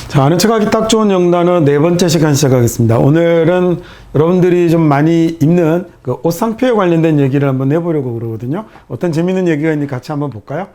자, 아는 척하기 딱 좋은 영단어 네 번째 시간 시작하겠습니다. 오늘은 여러분들이 좀 많이 입는 그 옷 상표에 관련된 얘기를 한번 해보려고 그러거든요. 어떤 재밌는 얘기가 있는지 같이 한번 볼까요?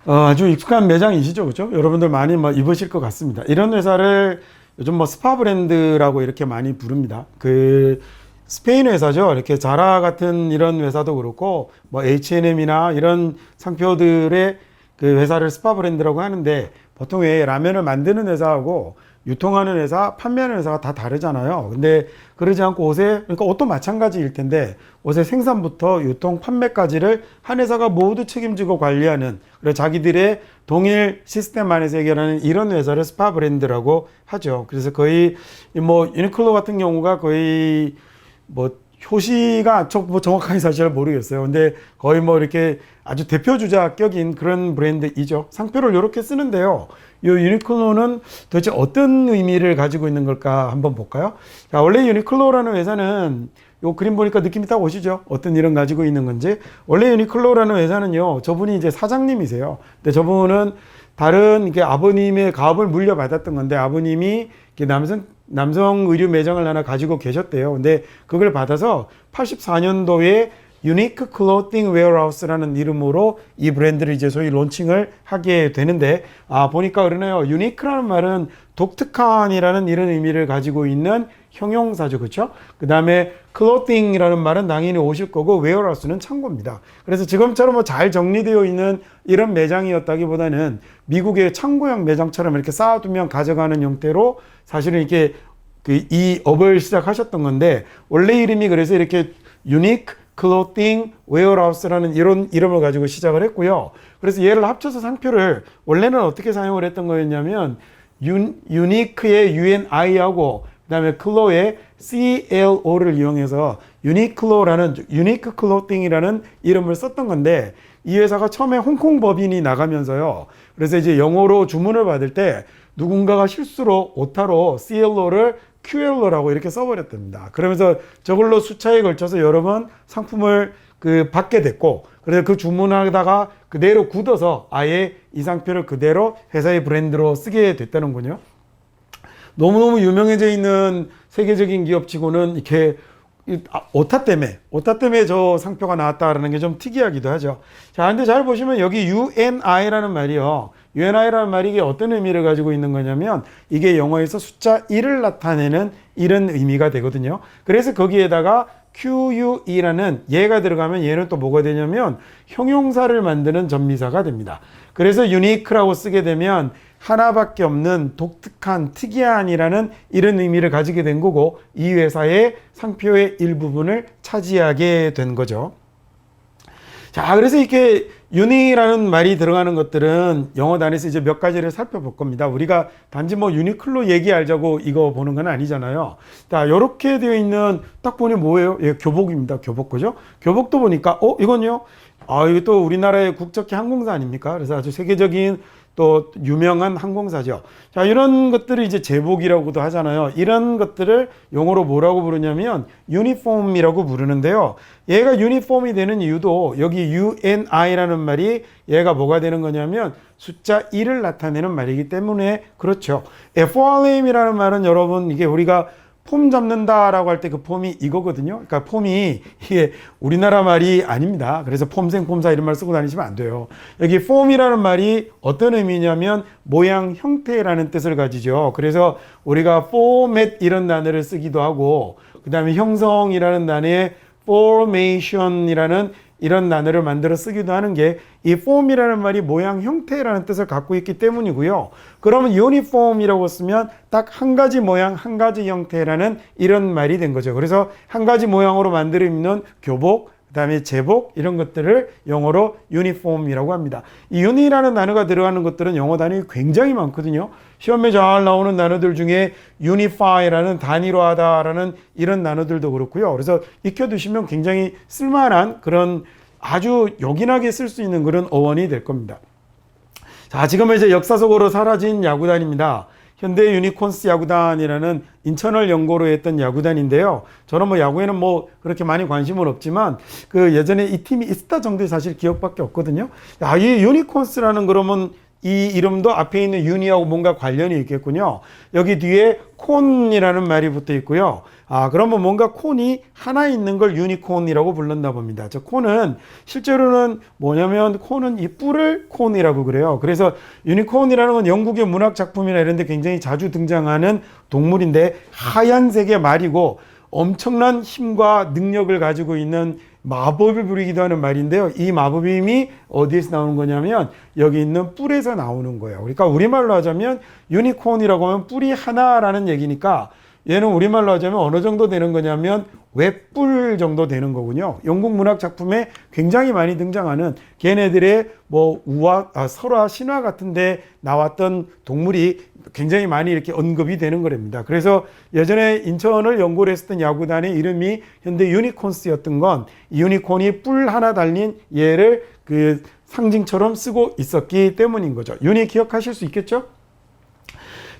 아주 익숙한 매장이시죠, 그죠? 여러분들 많이 입으실 것 같습니다. 이런 회사를 요즘 스파 브랜드라고 이렇게 많이 부릅니다. 그 스페인 회사죠. 이렇게 자라 같은 이런 회사도 그렇고 H&M이나 이런 상표들의 그 회사를 스파 브랜드라고 하는데, 보통 왜 라면을 만드는 회사하고 유통하는 회사, 판매하는 회사가 다 다르잖아요. 근데 그러지 않고 그러니까 옷도 마찬가지일 텐데, 옷의 생산부터 유통, 판매까지를 한 회사가 모두 책임지고 관리하는, 그래서 자기들의 동일 시스템 안에서 해결하는 이런 회사를 스파 브랜드라고 하죠. 그래서 거의 유니클로 같은 경우가 거의 효시가 정확하게 사실 모르겠어요. 근데 거의 이렇게 아주 대표주자격인 그런 브랜드이죠. 상표를 이렇게 쓰는데요. 이 유니클로는 도대체 어떤 의미를 가지고 있는 걸까 한번 볼까요? 자, 원래 유니클로라는 회사는 요 그림 보니까 느낌이 딱 오시죠? 어떤 일을 가지고 있는 건지. 원래 유니클로라는 회사는요, 저분이 이제 사장님이세요. 근데 저분은 다른 아버님의 가업을 물려받았던 건데, 아버님이 남성 의류 매장을 하나 가지고 계셨대요. 근데 그걸 받아서 84년도에 유니크 클로팅 웨어하우스라는 이름으로 이 브랜드를 이제 소위 론칭을 하게 되는데, 보니까 그러네요. 유니크라는 말은 독특한이라는 이런 의미를 가지고 있는 형용사죠. 그렇죠? 그 다음에 클로팅이라는 말은 당연히 옷일 거고, 웨어하우스는 창고입니다. 그래서 지금처럼 잘 정리되어 있는 이런 매장이었다기보다는 미국의 창고형 매장처럼 이렇게 쌓아두면 가져가는 형태로 사실은 이렇게 이 업을 시작하셨던 건데, 원래 이름이 그래서 이렇게 유니크 클로팅 웨어하우스라는 이런 이름을 가지고 시작을 했고요. 그래서 얘를 합쳐서 상표를 원래는 어떻게 사용을 했던 거였냐면, 유니크의 UNI하고 그다음에 클로의 CLO를 이용해서 유니크 클로팅이라는 이름을 썼던 건데, 이 회사가 처음에 홍콩 법인이 나가면서요. 그래서 이제 영어로 주문을 받을 때 누군가가 실수로 오타로 CLO를 QLO라고 이렇게 써버렸답니다. 그러면서 저걸로 수차에 걸쳐서 여러 번 상품을 받게 됐고, 그래서 그 주문하다가 그대로 굳어서 아예 이 상표를 그대로 회사의 브랜드로 쓰게 됐다는군요. 너무너무 유명해져 있는 세계적인 기업치고는 이렇게 오타 때문에 저 상표가 나왔다라는 게 좀 특이하기도 하죠. 자, 근데 잘 보시면 여기 UNI라는 말이요. UNI라는 말이 이게 어떤 의미를 가지고 있는 거냐면, 이게 영어에서 숫자 1을 나타내는 이런 의미가 되거든요. 그래서 거기에다가 QUE라는 얘가 들어가면 얘는 또 뭐가 되냐면 형용사를 만드는 전미사가 됩니다. 그래서 유니크라고 쓰게 되면 하나밖에 없는 독특한, 특이한이라는 이런 의미를 가지게 된 거고, 이 회사의 상표의 일부분을 차지하게 된 거죠. 자, 그래서 이렇게 유니라는 말이 들어가는 것들은 영어 단에서 이제 몇 가지를 살펴볼 겁니다. 우리가 단지 유니클로 얘기 알자고 이거 보는 건 아니잖아요. 자, 이렇게 되어 있는 딱 보니 뭐예요? 예, 교복입니다. 교복, 그죠? 교복도 보니까 이건요? 이게 또 우리나라의 국적기 항공사 아닙니까? 그래서 아주 세계적인 또 유명한 항공사죠. 자, 이런 것들을 이제 제복이라고도 하잖아요. 이런 것들을 영어로 뭐라고 부르냐면 유니폼이라고 부르는데요. 얘가 유니폼이 되는 이유도 여기 UNI라는 말이 얘가 뭐가 되는 거냐면 숫자 1을 나타내는 말이기 때문에 그렇죠. FRM이라는 말은 여러분, 이게 우리가 폼 잡는다라고 할 때 그 폼이 이거거든요. 그러니까 폼이 이게 우리나라 말이 아닙니다. 그래서 폼생 폼사 이런 말 쓰고 다니시면 안 돼요. 여기 폼이라는 말이 어떤 의미냐면 모양, 형태라는 뜻을 가지죠. 그래서 우리가 format 이런 단어를 쓰기도 하고, 그 다음에 형성이라는 단어에 formation이라는 이런 단어를 만들어 쓰기도 하는 게, 이 form이라는 말이 모양, 형태라는 뜻을 갖고 있기 때문이고요. 그러면 유니폼이라고 쓰면 딱 한 가지 모양, 한 가지 형태라는 이런 말이 된 거죠. 그래서 한 가지 모양으로 만들어 입는 교복, 그 다음에 제복, 이런 것들을 영어로 유니폼이라고 합니다. 이 유니라는 단어가 들어가는 것들은 영어 단어가 굉장히 많거든요. 시험에 잘 나오는 단어들 중에 unify라는, 단일화하다라는 이런 단어들도 그렇고요. 그래서 익혀두시면 굉장히 쓸만한 그런 아주 요긴하게 쓸 수 있는 그런 어원이 될 겁니다. 자, 지금은 이제 역사 속으로 사라진 야구단입니다. 현대 유니콘스 야구단이라는 인천을 연고로 했던 야구단인데요. 저는 뭐 야구에는 뭐 그렇게 많이 관심은 없지만 그 예전에 이 팀이 있었다 정도의 사실 기억밖에 없거든요. 야, 이 유니콘스라는 그러면 이 이름도 앞에 있는 유니하고 뭔가 관련이 있겠군요. 여기 뒤에 콘이라는 말이 붙어 있고요. 아, 그러면 뭔가 콘이 하나 있는 걸 유니콘이라고 부른다 봅니다. 저 콘은 실제로는 뭐냐면 콘은 이 뿔을 콘이라고 그래요. 그래서 유니콘이라는 건 영국의 문학 작품이나 이런 데 굉장히 자주 등장하는 동물인데 하얀색의 말이고 엄청난 힘과 능력을 가지고 있는 마법을 부리기도 하는 말인데요. 이 마법의 힘이 어디에서 나오는 거냐면 여기 있는 뿔에서 나오는 거예요. 그러니까 우리말로 하자면 유니콘이라고 하면 뿔이 하나라는 얘기니까 얘는 우리말로 하자면 어느 정도 되는 거냐면 웹뿔 정도 되는 거군요. 영국 문학 작품에 굉장히 많이 등장하는 걔네들의 뭐 설화, 신화 같은데 나왔던 동물이 굉장히 많이 이렇게 언급이 되는 거랍니다. 그래서 예전에 인천을 연고로 했었던 야구단의 이름이 현대 유니콘스였던 건 이 유니콘이 뿔 하나 달린 얘를 그 상징처럼 쓰고 있었기 때문인 거죠. 유니 기억하실 수 있겠죠?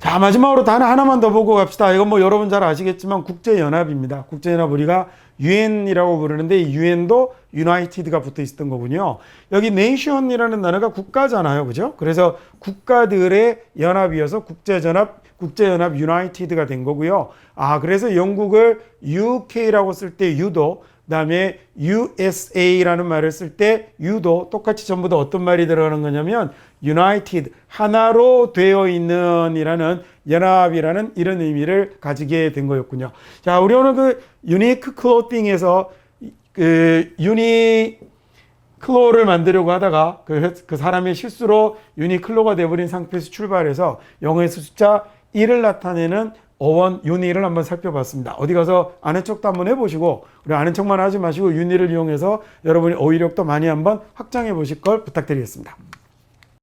자, 마지막으로 단어 하나만 더 보고 갑시다. 이건 뭐 여러분 잘 아시겠지만 국제연합입니다. 국제연합 우리가 UN이라고 부르는데 이 UN도 유나이티드가 붙어 있었던 거군요. 여기 네이션이라는 단어가 국가잖아요. 그죠? 그래서 국가들의 연합이어서 국제연합 유나이티드가 된 거고요. 아, 그래서 영국을 UK라고 쓸 때 U도 그다음에 USA라는 말을 쓸 때 U도 똑같이 전부 다 어떤 말이 들어가는 거냐면 United, 하나로 되어 있는 이라는 연합이라는 이런 의미를 가지게 된 거였군요. 자, 우리 오늘 그 유니크 클로팅에서 그 유니클로를 만들려고 하다가 그 사람의 실수로 유니클로가 돼버린 상태에서 출발해서 영어에서 숫자 1을 나타내는 어원 유니를 한번 살펴봤습니다. 어디 가서 아는 척도 한번 해보시고 우리 아는 척만 하지 마시고 유니를 이용해서 여러분이 어휘력도 많이 한번 확장해 보실 걸 부탁드리겠습니다.